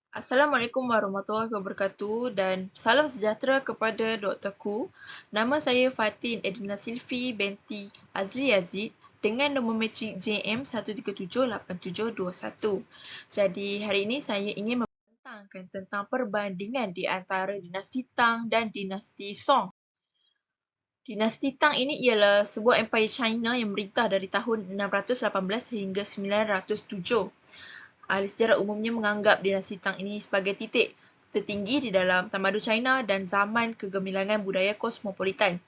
Assalamualaikum warahmatullahi wabarakatuh dan salam sejahtera kepada doktorku. Nama saya Fatin Edina Silfi binti Azli Yazid dengan nombor metrik JM1378721. Jadi hari ini saya ingin membentangkan tentang perbandingan di antara dinasti Tang dan dinasti Song. Dinasti Tang ini ialah sebuah empayar China yang memerintah dari tahun 618 sehingga 907. Ahli sejarah umumnya menganggap dinasti Tang ini sebagai titik tertinggi di dalam tamadun China dan zaman kegemilangan budaya kosmopolitan.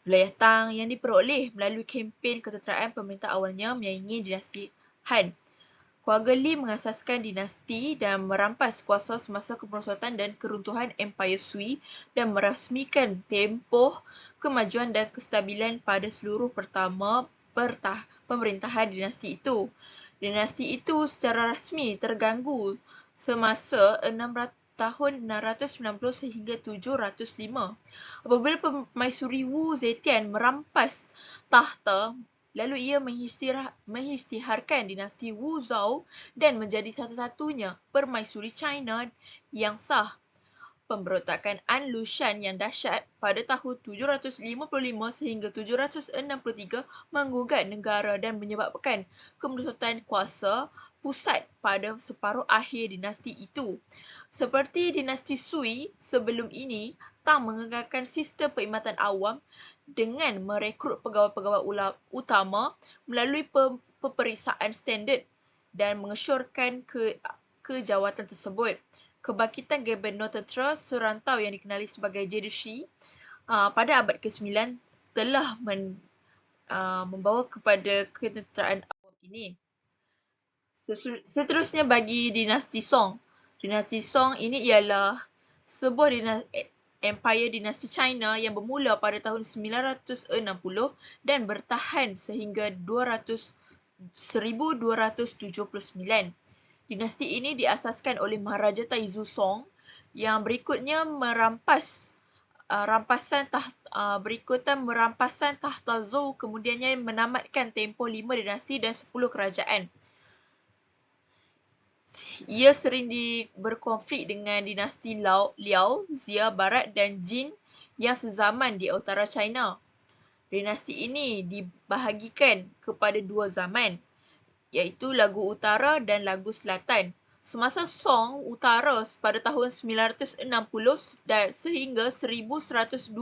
Wilayah Tang yang diperoleh melalui kempen ketenteraan pemerintah awalnya menyaingi dinasti Han. Keluarga Li mengasaskan dinasti dan merampas kuasa semasa kemerosotan dan keruntuhan Empayar Sui dan merasmikan tempoh kemajuan dan kestabilan pada seluruh pemerintahan dinasti itu. Dinasti itu secara rasmi terganggu semasa tahun 690 sehingga 705 apabila Permaisuri Wu Zetian merampas tahta. Lalu ia mengisytiharkan dinasti Wu Zhou dan menjadi satu-satunya permaisuri China yang sah. Pemberontakan An Lushan yang dahsyat pada tahun 755 sehingga 763 menggugat negara dan menyebabkan kemerosotan kuasa pusat pada separuh akhir dinasti itu. Seperti dinasti Sui sebelum ini, Tang mengekalkan sistem perkhidmatan awam dengan merekrut pegawai-pegawai utama melalui peperiksaan standard dan mengesyorkan kejawatan tersebut. Kebangkitan Gubernur Tentera Serantau yang dikenali sebagai Jedushi pada abad ke-9 telah membawa kepada ketenteraan awam ini. Seterusnya bagi dinasti Song. Dinasti Song ini ialah sebuah empayar dinasti China yang bermula pada tahun 960 dan bertahan sehingga 1279. Dinasti ini diasaskan oleh Maharaja Taizu Song yang berikutnya merampasan tahta Zhou, kemudiannya menamatkan tempoh 5 dinasti dan 10 kerajaan. Ia sering berkonflik dengan dinasti Liao, Xia Barat dan Jin yang sezaman di utara China. Dinasti ini dibahagikan kepada dua zaman, iaitu Lagu Utara dan Lagu Selatan. Semasa Song Utara pada tahun 960 dan sehingga 1127,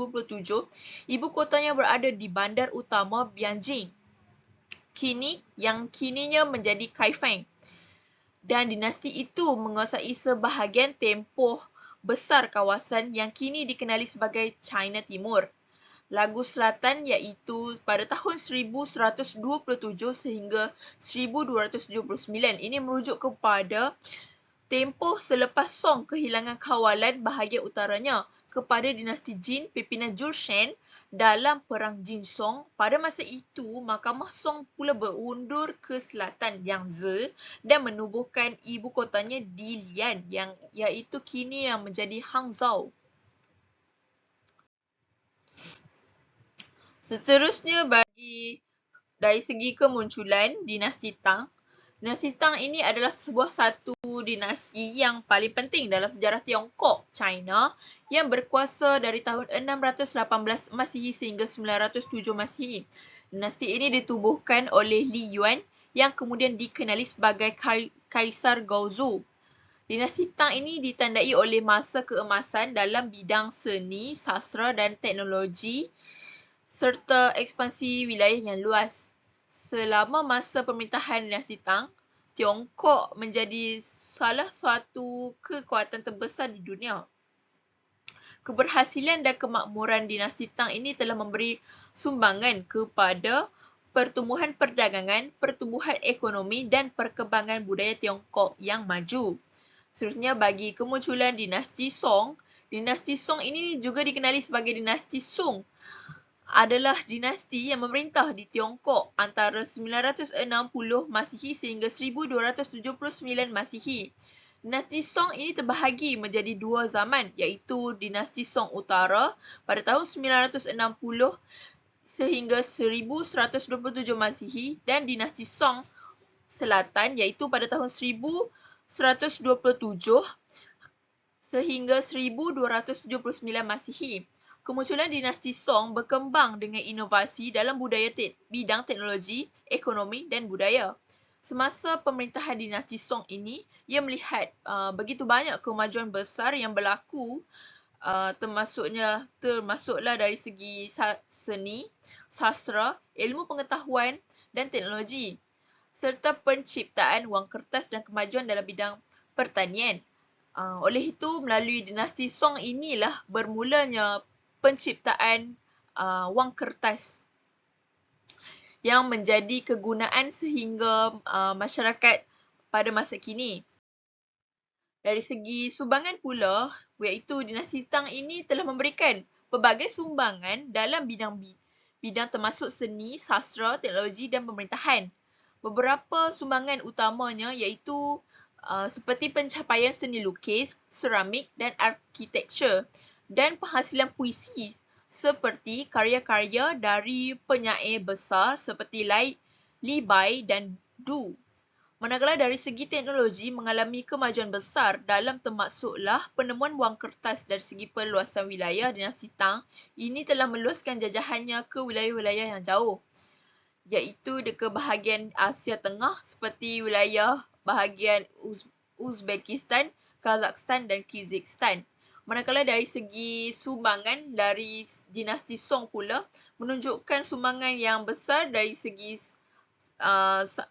ibu kotanya berada di bandar utama Bianjing, yang kininya menjadi Kaifeng. Dan dinasti itu menguasai sebahagian tempoh besar kawasan yang kini dikenali sebagai China Timur. Lagu Selatan iaitu pada tahun 1127 sehingga 1279. Ini merujuk kepada tempoh selepas Song kehilangan kawalan bahagian utaranya kepada dinasti Jin pimpinan Jurchen dalam Perang Jin Song. Pada masa itu, Mahkamah Song pula berundur ke selatan Yangtze dan menubuhkan ibu kotanya di Lian yang iaitu kini yang menjadi Hangzhou. Seterusnya dari segi kemunculan dinasti Tang. Dinasti Tang ini adalah satu dinasti yang paling penting dalam sejarah Tiongkok China yang berkuasa dari tahun 618 Masihi sehingga 907 Masihi. Dinasti ini ditubuhkan oleh Li Yuan yang kemudian dikenali sebagai Kaisar Gaozu. Dinasti Tang ini ditandai oleh masa keemasan dalam bidang seni, sastra dan teknologi serta ekspansi wilayah yang luas. Selama masa pemerintahan dinasti Tang, Tiongkok menjadi salah satu kekuatan terbesar di dunia. Keberhasilan dan kemakmuran dinasti Tang ini telah memberi sumbangan kepada pertumbuhan perdagangan, pertumbuhan ekonomi dan perkembangan budaya Tiongkok yang maju. Seterusnya bagi kemunculan dinasti Song. Dinasti Song ini juga dikenali sebagai dinasti Sung, adalah dinasti yang memerintah di Tiongkok antara 960 Masihi sehingga 1279 Masihi. Dinasti Song ini terbahagi menjadi dua zaman, iaitu dinasti Song Utara pada tahun 960 sehingga 1127 Masihi dan dinasti Song Selatan iaitu pada tahun 1127 sehingga 1279 Masihi. Kemunculan dinasti Song berkembang dengan inovasi dalam bidang teknologi, ekonomi dan budaya. Semasa pemerintahan dinasti Song ini, ia melihat begitu banyak kemajuan besar yang berlaku, termasuklah dari segi seni, sastra, ilmu pengetahuan dan teknologi, serta penciptaan wang kertas dan kemajuan dalam bidang pertanian. Oleh itu, melalui dinasti Song inilah bermulanya penciptaan wang kertas yang menjadi kegunaan sehingga masyarakat pada masa kini. Dari segi sumbangan pula, iaitu dinasti Tang ini telah memberikan pelbagai sumbangan dalam bidang termasuk seni, sastra, teknologi dan pemerintahan. Beberapa sumbangan utamanya iaitu seperti pencapaian seni lukis, seramik dan arkitektur dan penghasilan puisi seperti karya-karya dari penyair besar seperti Li Bai dan Du. Manakala dari segi teknologi mengalami kemajuan besar dalam termasuklah penemuan wang kertas dari segi perluasan wilayah dinasti Tang, ini telah meluaskan jajahannya ke wilayah-wilayah yang jauh, iaitu ke bahagian Asia Tengah seperti wilayah bahagian Uzbekistan, Kazakhstan dan Kyrgyzstan. Manakala dari segi sumbangan dari dinasti Song pula menunjukkan sumbangan yang besar dari segi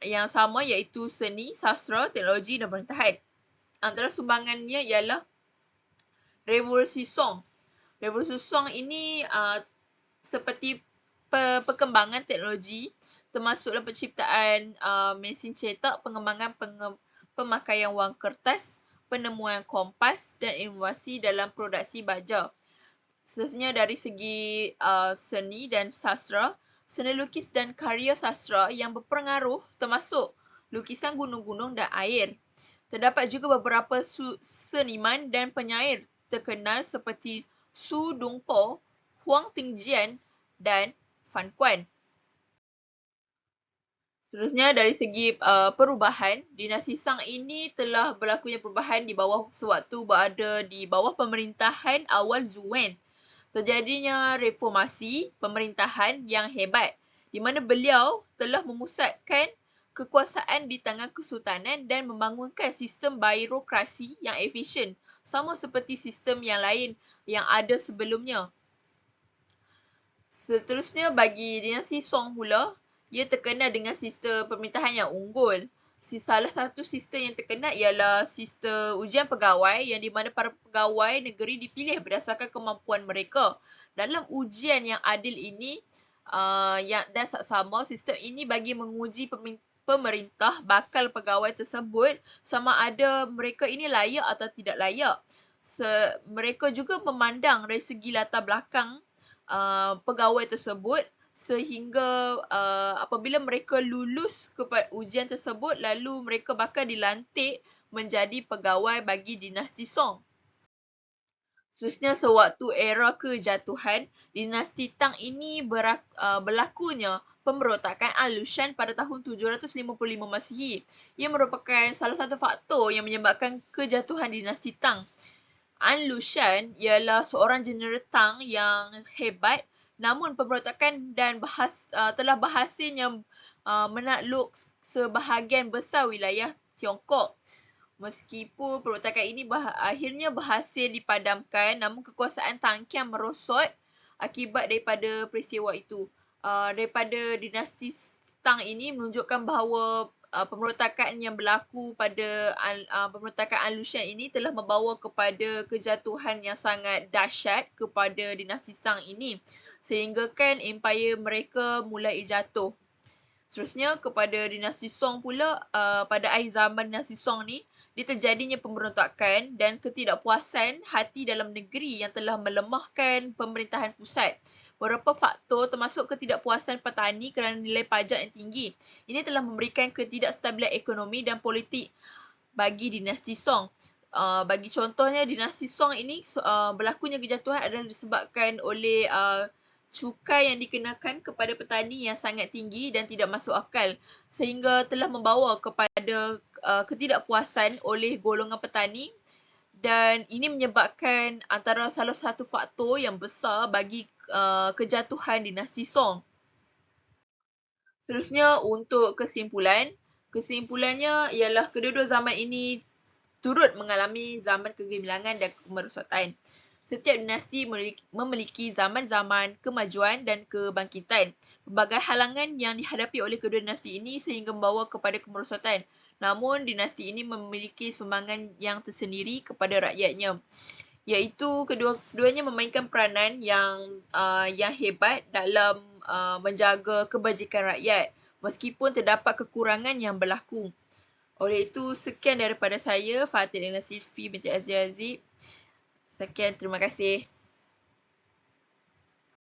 yang sama iaitu seni, sastra, teknologi dan pemerintahan. Antara sumbangannya ialah Revolusi Song. Revolusi Song ini seperti perkembangan teknologi termasuklah penciptaan mesin cetak, pengembangan pemakaian wang kertas, penemuan kompas dan inovasi dalam produksi baja. Seterusnya dari segi seni dan sastra, seni lukis dan karya sastra yang berpengaruh termasuk lukisan gunung-gunung dan air. Terdapat juga beberapa seniman dan penyair terkenal seperti Su Dongpo, Huang Tingjian dan Fan Quan. Seterusnya dari segi perubahan, dinasti Shang ini telah berlakunya perubahan di bawah sewaktu berada di bawah pemerintahan awal Zhuan. Terjadinya reformasi pemerintahan yang hebat di mana beliau telah memusatkan kekuasaan di tangan kesultanan dan membangunkan sistem birokrasi yang efisien sama seperti sistem yang lain yang ada sebelumnya. Seterusnya bagi dinasti Song pula, ia terkenal dengan sistem pemerintahan yang unggul. Salah satu sistem yang terkenal ialah sistem ujian pegawai yang di mana para pegawai negeri dipilih berdasarkan kemampuan mereka. Dalam ujian yang adil ini dan saksama, sistem ini bagi menguji pemerintah bakal pegawai tersebut sama ada mereka ini layak atau tidak layak. Mereka juga memandang dari segi latar belakang pegawai tersebut sehingga apabila mereka lulus kepada ujian tersebut lalu mereka bakal dilantik menjadi pegawai bagi dinasti Song. Seterusnya sewaktu era kejatuhan, dinasti Tang ini berlakunya pemberontakan An Lushan pada tahun 755 Masihi. Ia merupakan salah satu faktor yang menyebabkan kejatuhan dinasti Tang. An Lushan ialah seorang jeneral Tang yang hebat, namun pemberontakan dan telah berhasilnya menakluk sebahagian besar wilayah Tiongkok. Meskipun pemberontakan ini akhirnya berhasil dipadamkan, namun kekuasaan Tang Qian merosot akibat daripada peristiwa itu. Daripada dinasti Tang ini menunjukkan bahawa pemberontakan yang berlaku pada pemberontakan An Lushan ini telah membawa kepada kejatuhan yang sangat dahsyat kepada dinasti Tang ini, sehingga kan empayar mereka mulai jatuh. Seterusnya kepada dinasti Song pula, pada akhir zaman dinasti Song ni terjadinya pemberontakan dan ketidakpuasan hati dalam negeri yang telah melemahkan pemerintahan pusat. Beberapa faktor termasuk ketidakpuasan petani kerana nilai pajak yang tinggi. Ini telah memberikan ketidakstabilan ekonomi dan politik bagi dinasti Song. Bagi contohnya, dinasti Song ini berlakunya kejatuhan adalah disebabkan oleh cukai yang dikenakan kepada petani yang sangat tinggi dan tidak masuk akal sehingga telah membawa kepada ketidakpuasan oleh golongan petani, dan ini menyebabkan antara salah satu faktor yang besar bagi kejatuhan dinasti Song. Seterusnya untuk kesimpulannya ialah kedua-dua zaman ini turut mengalami zaman kegemilangan dan kemerosotan. Setiap dinasti memiliki zaman-zaman kemajuan dan kebangkitan. Pelbagai halangan yang dihadapi oleh kedua dinasti ini sehingga membawa kepada kemerosotan. Namun, dinasti ini memiliki sumbangan yang tersendiri kepada rakyatnya, iaitu kedua-duanya memainkan peranan yang hebat dalam menjaga kebajikan rakyat meskipun terdapat kekurangan yang berlaku. Oleh itu, sekian daripada saya, Fatin Silvi binti Aziz Aziz. Sekian, terima kasih.